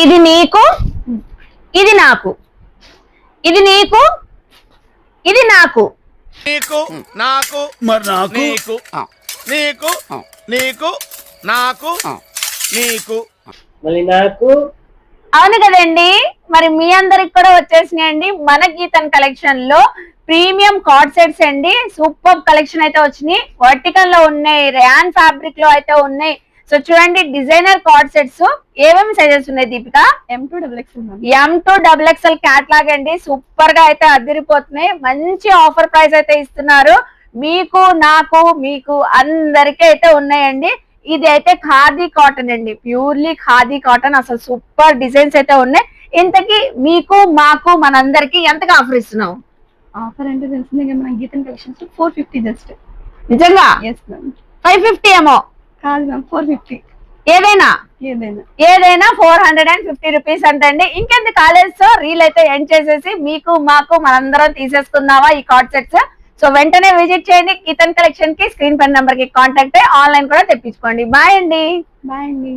ఇది నీకు, ఇది నాకు, ఇది నీకు, ఇది నాకు, నీకు నాకు మరి నాకు నీకు నీకు నీకు నాకు నీకు మళ్ళీ నాకు. అవును కదండి. మరి మీ అందరికి కూడా వచ్చేసినాయండి మన గీతన్ కలెక్షన్ లో ప్రీమియం కార్డ్ సెట్స్ అండి. సూపర్ కలెక్షన్ అయితే వచ్చినాయి. వర్టికల్ లో ఉన్నాయి, ర్యాన్ ఫ్యాబ్రిక్ లో అయితే ఉన్నాయి. సో చూడండి డిజైనర్ కార్డ్ సెట్స్ ఏమేమి సైజెస్ ఉన్నాయి దీపిక? M2XXL క్యాట్లాగ్ అండి. సూపర్ గా అయితే అదిరిపోతున్నాయి. మంచి ఆఫర్ ప్రైస్ అయితే ఇస్తున్నారు. మీకు నాకు మీకు అందరికీ అయితే ఉన్నాయండి. ఇది అయితే ఖాదీ కాటన్ అండి, ప్యూర్లీ ఖాదీ కాటన్. అసలు సూపర్ డిజైన్స్ అయితే ఉన్నాయి. ఇంతకీ మీకు మాకు మనందరికి ఎంతగా ఆఫర్ ఇస్తున్నావు? ఆఫర్ అంటే తెలిసిందే కదా మన గీతన్ కలెక్షన్స్ 450 జస్ట్. నిజంగా ఎస్ మ్యామ్. 550 ఏమో కాదు మ్యామ్ 450 ఏదైనా ఏదైనా 450 రూపీస్ అంటండి. ఇంకెందుకు కాలేజ్ రీల్ అయితే ఎండ్ చేసేసి మీకు మాకు మనందరం తీసేసుకుందామా ఈ కార్డ్ సెట్స్? సో వెంటనే విజిట్ చేయండి గీతన్ కలెక్షన్ కి. స్క్రీన్ పైన నెంబర్ కి కాంటాక్ట్ అయ్యి ఆన్లైన్ కూడా తెప్పించుకోండి. బాయ్ అండి. బాయ్ అండి.